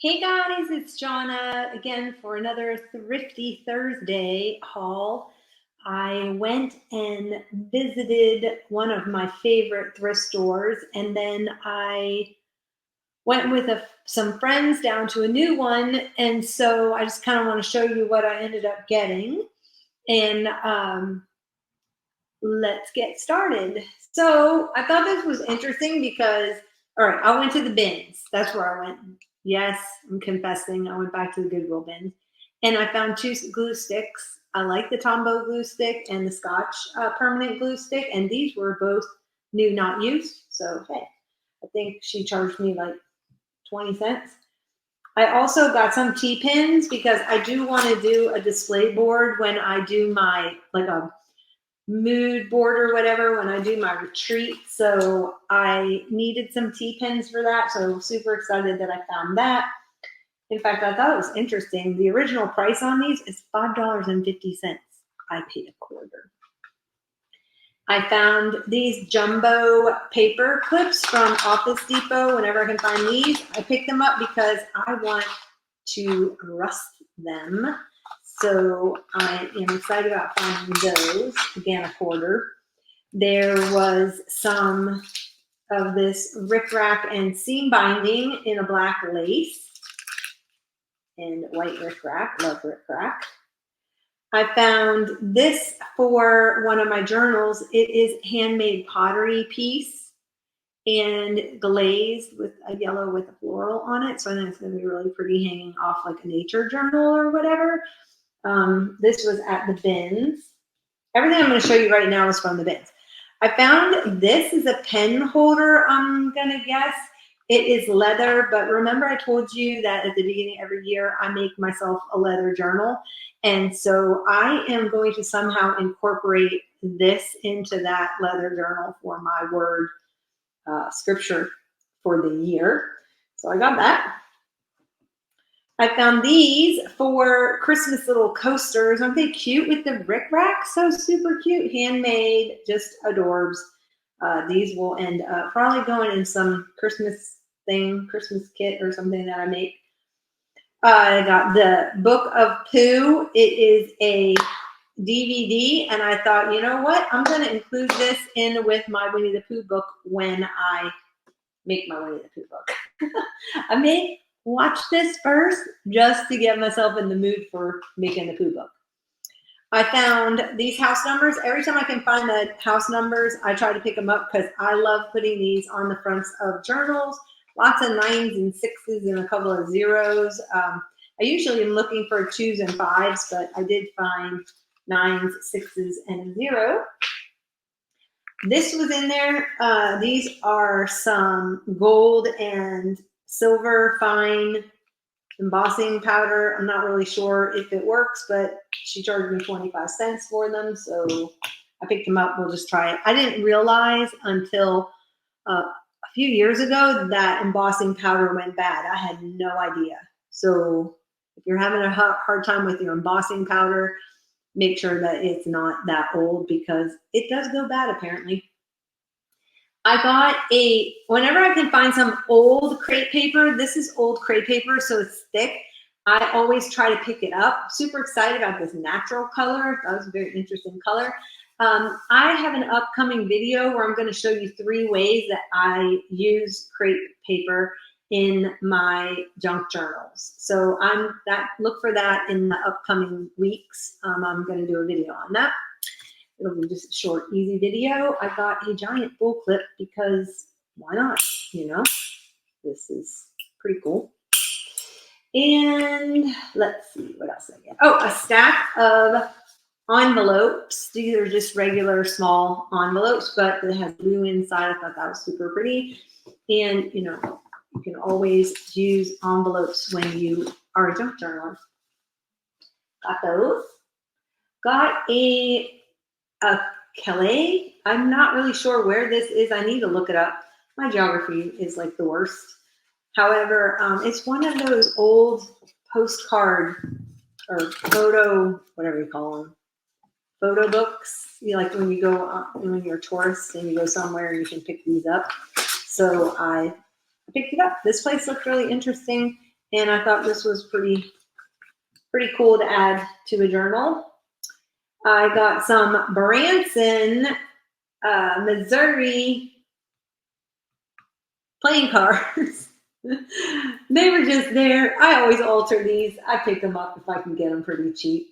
Hey guys, it's Jonna again for another Thrifty Thursday haul. I went and visited one of my favorite thrift stores, and then I went with some friends down to a new one. And so I just kind of want to show you what I ended up getting. And let's get started. So I thought this was interesting because, all right, I went to the bins. That's where I went. Yes, I'm confessing. I went back to the Goodwill bins, and I found two glue sticks. I like the Tombow glue stick and the Scotch permanent glue stick, and these were both new, not used. So hey, I think she charged me like 20 cents. I also got some T-pins because I do want to do a display board when I do my like a mood board or whatever when I do my retreat. So I needed some T-pins for that. So super excited that I found that. In fact, I thought it was interesting. The original price on these is $5.50. I paid a quarter. I found these jumbo paper clips from Office Depot. Whenever I can find these, I pick them up because I want to rust them. So I am excited about finding those. Again, a quarter. There was some of this rickrack and seam binding in a black lace and white rickrack. Love rickrack. I found this for one of my journals. It is handmade pottery piece and glazed with a yellow with a floral on it. So I think it's going to be really pretty hanging off like a nature journal or whatever. This was at the bins. Everything I'm going to show you right now is from the bins. I found this is a pen holder, I'm going to guess. It is leather, but remember I told you that at the beginning of every year I make myself a leather journal. And so I am going to somehow incorporate this into that leather journal for my word scripture for the year. So I got that. I found these for Christmas little coasters. Aren't they cute with the rickrack? So super cute, handmade, just adorbs. These will end up probably going in some Christmas kit or something that I make. I got the Book of Pooh. It is a DVD, and I thought, you know what? I'm going to include this in with my Winnie the Pooh book when I make my Winnie the Pooh book. I may watch this first just to get myself in the mood for making the Pooh book. I found these house numbers. Every time I can find the house numbers, I try to pick them up because I love putting these on the fronts of journals. Lots of 9s and 6s and a couple of 0s. I usually am looking for 2s and 5s, but I did find 9s, 6s, and a 0. This was in there. These are some gold and silver fine embossing powder. I'm not really sure if it works, but she charged me 25 cents for them, so I picked them up. We'll just try it. I didn't realize until a few years ago that embossing powder went bad. I had no idea. So if you're having a hard time with your embossing powder, make sure that it's not that old because it does go bad apparently. I got whenever I can find some old crepe paper, this is old crepe paper, so it's thick. I always try to pick it up. Super excited about this natural color. That was a very interesting color. I have an upcoming video where I'm going to show you 3 ways that I use crepe paper in my junk journals. So look for that in the upcoming weeks. I'm going to do a video on that. It'll be just a short, easy video. I got a giant bull clip because why not? You know, this is pretty cool. And let's see what else I get. Oh, a stack of envelopes. These are just regular small envelopes, but it has blue inside. I thought that was super pretty. And you know, you can always use envelopes when you are a junk journaler. Got those. Got a Calais. I'm not really sure where this is. I need to look it up. My geography is like the worst. However, it's one of those old postcard or photo, whatever you call them, photo books. You like when you go, when you're a tourist and you go somewhere, you can pick these up. So I picked it up. This place looked really interesting. and I thought this was pretty cool to add to a journal. I got some Branson, Missouri playing cards. They were just there. I always alter these. I pick them up if I can get them pretty cheap.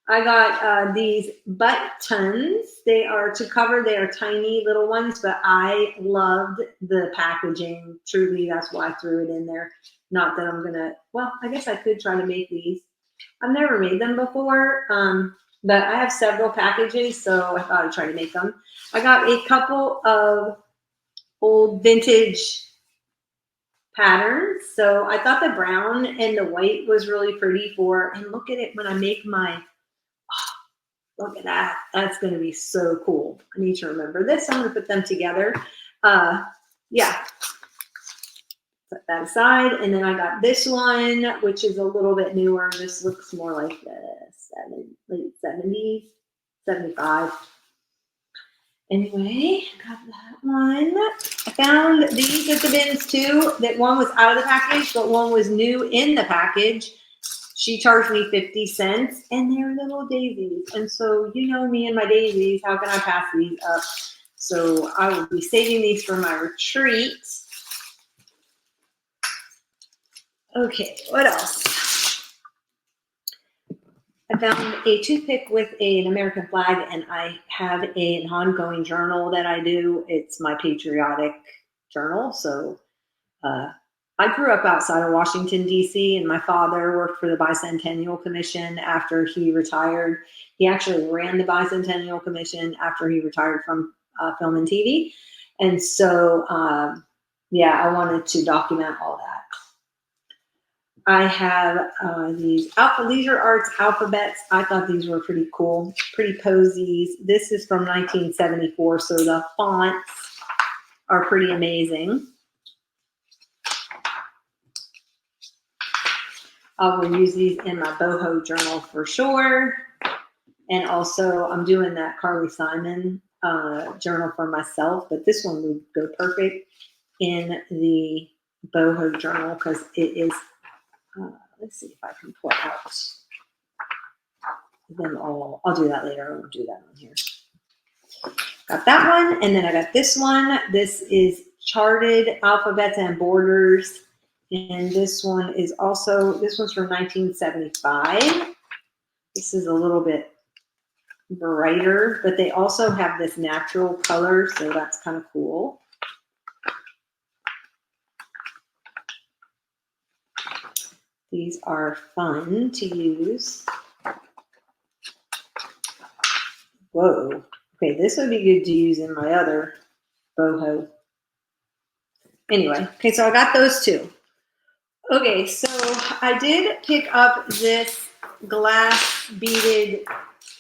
I got these buttons. They are to cover. They are tiny little ones, but I loved the packaging. Truly, that's why I threw it in there. Not that I'm gonna, well, I guess I could try to make these. I've never made them before, but I have several packages, so I thought I'd try to make them. I got a couple of old vintage patterns. So I thought the brown and the white was really pretty for, and look at it when I make my, look at that. That's going to be so cool. I need to remember this. I'm going to put them together. Yeah. Put that aside. And then I got this one, which is a little bit newer. This looks more like the late 70s, 75. Anyway, got that one. I found these at the bins too. That one was out of the package, but one was new in the package. She charged me 50 cents, and they're little daisies. And so, you know me and my daisies, how can I pass these up? So I will be saving these for my retreat. Okay, what else? I found a toothpick with an American flag, and I have an ongoing journal that I do. It's my patriotic journal. So I grew up outside of Washington, D.C., and my father worked for the Bicentennial Commission after he retired. He actually ran the Bicentennial Commission after he retired from film and TV. And so, yeah, I wanted to document all that. I have these Leisure Arts alphabets. I thought these were pretty cool, pretty posies. This is from 1974, so the fonts are pretty amazing. I will use these in my boho journal for sure. And also, I'm doing that Carly Simon journal for myself, but this one would go perfect in the boho journal because it is. Let's see if I can pull out them all. I'll do that later. I won't do that on here. Got that one, and then I got this one. This is Charted Alphabets and Borders, and this one is also, this one's from 1975. This is a little bit brighter, but they also have this natural color, so that's kind of cool. These are fun to use. Whoa. Okay, this would be good to use in my other boho. Anyway, okay, so I got those two. Okay, so I did pick up this glass beaded,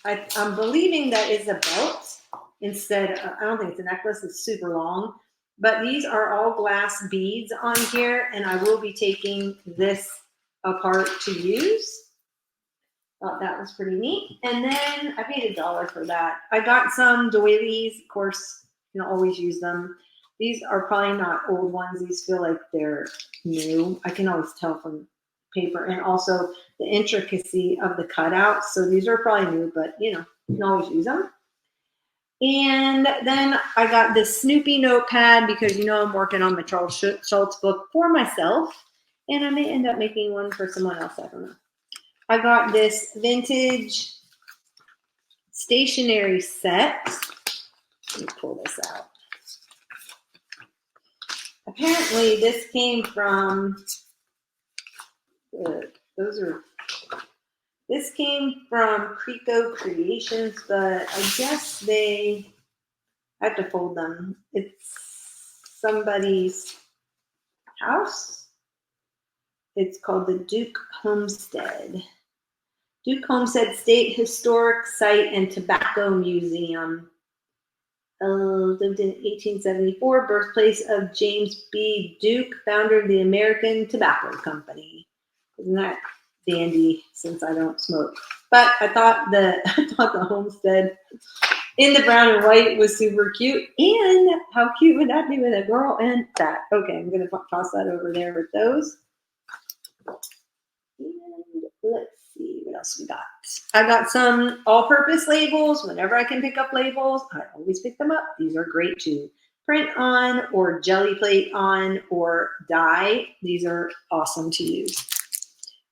I'm believing that is a belt instead. I don't think it's a necklace, it's super long. But these are all glass beads on here, and I will be taking this apart to use. Thought that was pretty neat. And then I paid $1 for that. I got some doilies. Of course, you can always use them. These are probably not old ones. These feel like they're new. I can always tell from paper, and also the intricacy of the cutouts. So these are probably new, but you know, you can always use them. And then I got this Snoopy notepad because, you know, I'm working on my Charles Schulz book for myself. And I may end up making one for someone else. I don't know. I got this vintage stationery set. Let me pull this out. Apparently, this came from, this came from Creco Creations, but I guess I have to fold them. It's somebody's house. It's called the Duke Homestead. Duke Homestead State Historic Site and Tobacco Museum. Lived in 1874, birthplace of James B. Duke, founder of the American Tobacco Company. Isn't that dandy, since I don't smoke? But I thought the homestead in the brown and white was super cute. And how cute would that be with a girl and that? Okay, I'm going to toss that over there with those. And let's see what else we got. I got some all-purpose labels. Whenever I can pick up labels, I always pick them up. These are great to print on or jelly plate on or dye. These are awesome to use.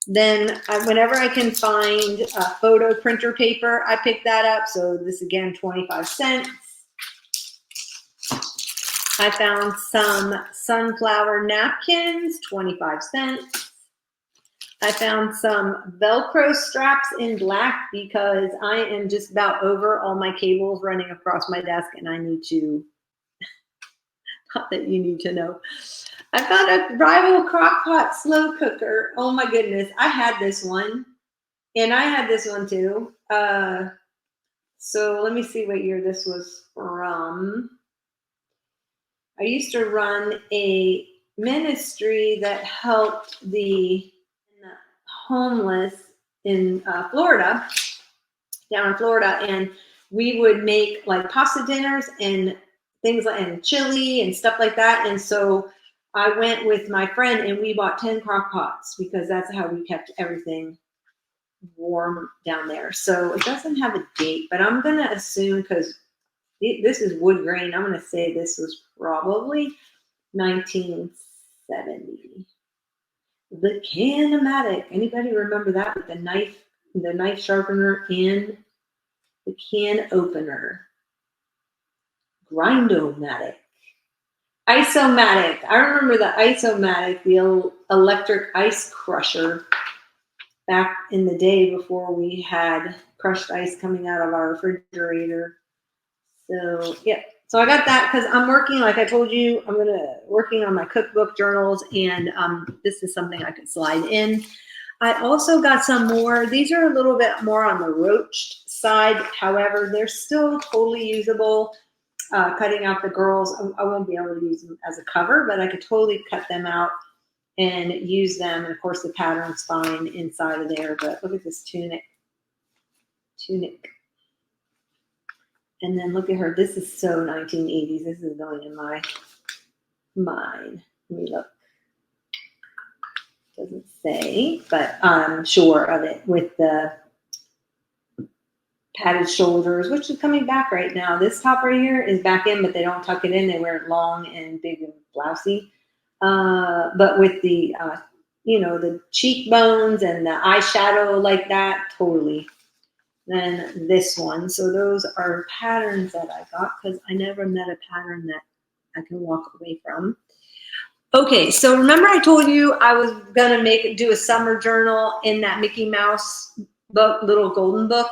Then whenever I can find photo printer paper, I pick that up. So this again, 25 cents. I found some sunflower napkins, 25 cents. I found some Velcro straps in black because I am just about over all my cables running across my desk and I need to, not that you need to know. I found a Rival Crock-Pot slow cooker. Oh my goodness, I had this one and I had this one too. So let me see what year this was from. I used to run a ministry that helped the homeless in Florida, down in Florida, and we would make like pasta dinners and things like and chili and stuff like that. And so I went with my friend and we bought 10 crock pots because that's how we kept everything warm down there. So it doesn't have a date, but I'm gonna assume because this is wood grain, I'm gonna say this was probably 1970. The Can-O-Matic. Anybody remember that with the knife sharpener and the can opener? Grind-O-Matic. Ice-O-Matic. I remember the Ice-O-Matic, the electric ice crusher back in the day before we had crushed ice coming out of our refrigerator. So, yeah. So I got that because I'm working, like I told you, I'm working on my cookbook journals, and this is something I could slide in. I also got some more. These are a little bit more on the roached side. However, they're still totally usable. Cutting out the girls, I won't be able to use them as a cover, but I could totally cut them out and use them. And of course, the pattern's fine inside of there. But look at this tunic. And then look at her. This is so 1980s. This is going in my mind. Let me look. Doesn't say, but I'm sure of it with the padded shoulders, which is coming back right now. This top right here is back in, but they don't tuck it in. They wear it long and big and blousy. But with the, the cheekbones and the eyeshadow like that, totally. Then this one. So those are patterns that I got because I never met a pattern that I can walk away from. Okay, so remember I told you I was gonna do a summer journal in that Mickey Mouse book, little golden book,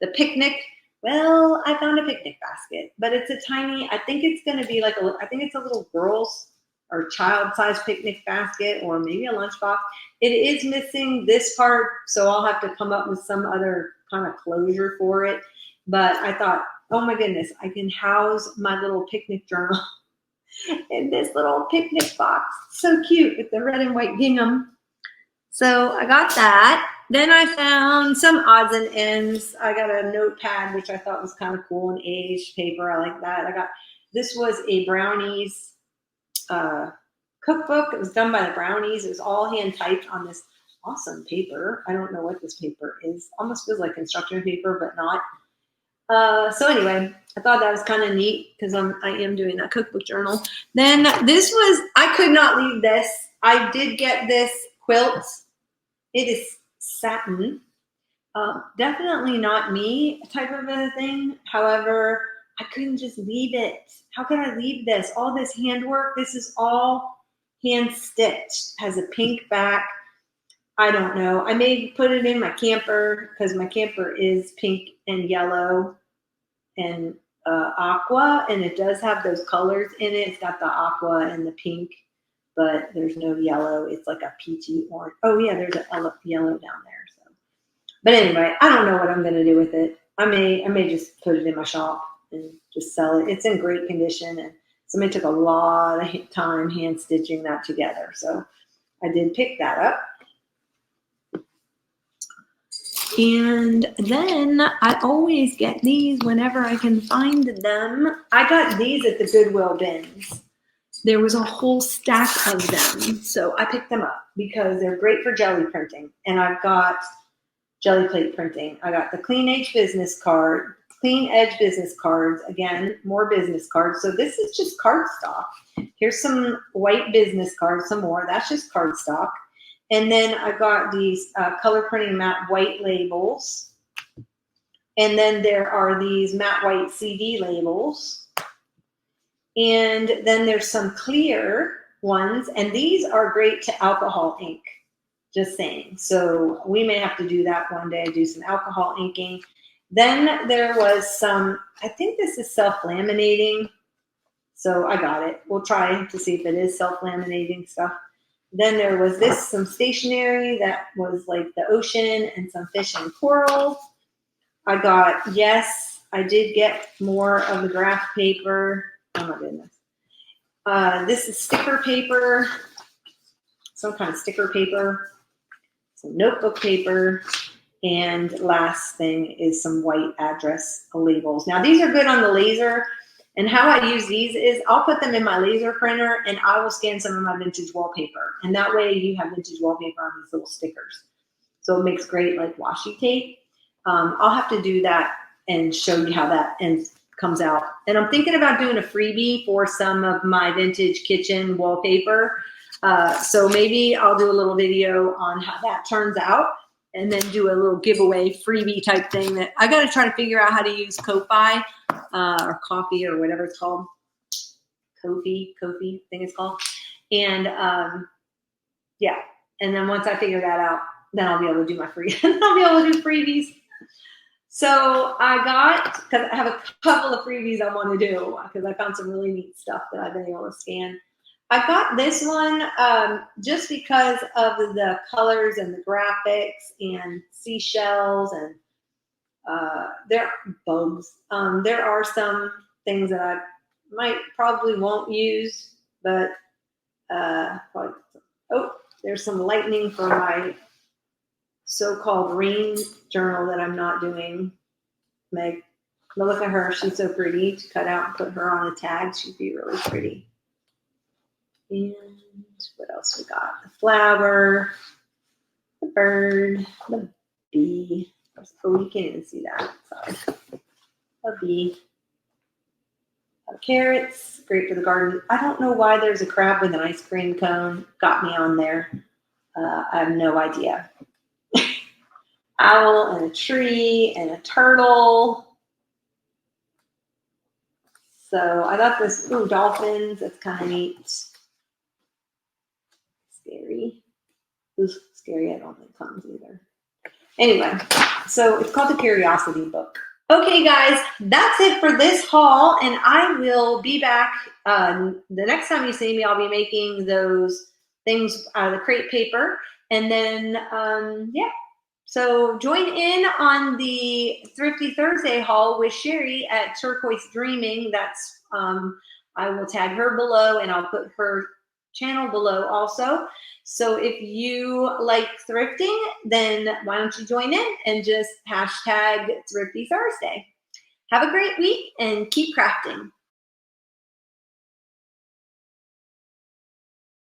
the picnic. Well, I found a picnic basket, but it's a tiny. I think it's gonna be like I think it's a little girl's or child-sized picnic basket, or maybe a lunchbox. It is missing this part, so I'll have to come up with some other kind of closure for it. But I thought, oh my goodness, I can house my little picnic journal in this little picnic box. So cute with the red and white gingham. So I got that. Then I found some odds and ends. I got a notepad, which I thought was kind of cool, and aged paper. I like that. This was a Brownies cookbook. It was done by the Brownies. It was all hand typed on this awesome paper. I don't know what this paper is. Almost feels like construction paper, but not. So anyway, I thought that was kind of neat because I am doing that cookbook journal. Then this was, I could not leave this. I did get this quilt. It is satin. Definitely not me type of a thing. However, I couldn't just leave it. How can I leave this? All this handwork. This is all hand stitched. Has a pink back. I don't know. I may put it in my camper because my camper is pink and yellow and aqua, and it does have those colors in it. It's got the aqua and the pink, but there's no yellow. It's like a peachy orange. Oh yeah, there's a yellow down there. So, but anyway, I don't know what I'm gonna do with it. I may just put it in my shop and just sell it. It's in great condition, and somebody took a lot of time hand stitching that together. So I did pick that up. And then I always get these whenever I can find them. I got these at the Goodwill bins. there was a whole stack of them. So I picked them up because they're great for jelly printing. And I've got jelly plate printing. I got the Clean Edge business cards, again, more business cards. So this is just cardstock. Here's some white business cards, some more. That's just cardstock. And then I got these color printing matte white labels. And then there are these matte white CD labels. And then there's some clear ones. And these are great to alcohol ink. Just saying. So we may have to do that one day, do some alcohol inking. Then there was some, I think this is self-laminating. So I got it. We'll try to see if it is self-laminating stuff. Then there was this, some stationery that was like the ocean and some fish and coral. I got, yes, I did get more of the graph paper. Oh my goodness. This is sticker paper, some kind of sticker paper. Some notebook paper, and last thing is some white address labels. Now these are good on the laser, and how I use these is I'll put them in my laser printer and I will scan some of my vintage wallpaper, and that way you have vintage wallpaper on these little stickers. So it makes great like washi tape. I'll have to do that and show you how that comes out. And I'm thinking about doing a freebie for some of my vintage kitchen wallpaper. So maybe I'll do a little video on how that turns out and then do a little giveaway freebie type thing that I got to try to figure out how to use Ko-Fi or coffee or whatever it's called. Ko-Fi, I think it's called. And yeah. And then once I figure that out, then I'll be able to do my I'll be able to do freebies. So I got, because I have a couple of freebies I want to do because I found some really neat stuff that I've been able to scan. I got this one just because of the colors and the graphics and seashells and there are bugs. There are some things that I probably won't use, but probably, oh, there's some lightning for my so-called rain journal that I'm not doing. Meg, but look at her. She's so pretty to cut out and put her on a tag. She'd be really pretty. And what else we got? The flower, the bird, the bee. Oh, you can't even see that. Sorry. A bee. Carrots, great for the garden. I don't know why there's a crab with an ice cream cone. Got me on there. I have no idea. Owl and a tree and a turtle. So I got this, ooh, dolphins. That's kind of neat. Scary. Who's scary? I don't think comes either. Anyway, so it's called the Curiosity Book. Okay, guys, that's it for this haul, and I will be back the next time you see me. I'll be making those things out of the crepe paper, and then yeah. So join in on the Thrifty Thursday haul with Sherry at Turquoise Dreaming. That's I will tag her below, and I'll put her channel below also. So if you like thrifting, then why don't you join in and just hashtag Thrifty Thursday. Have a great week and keep crafting.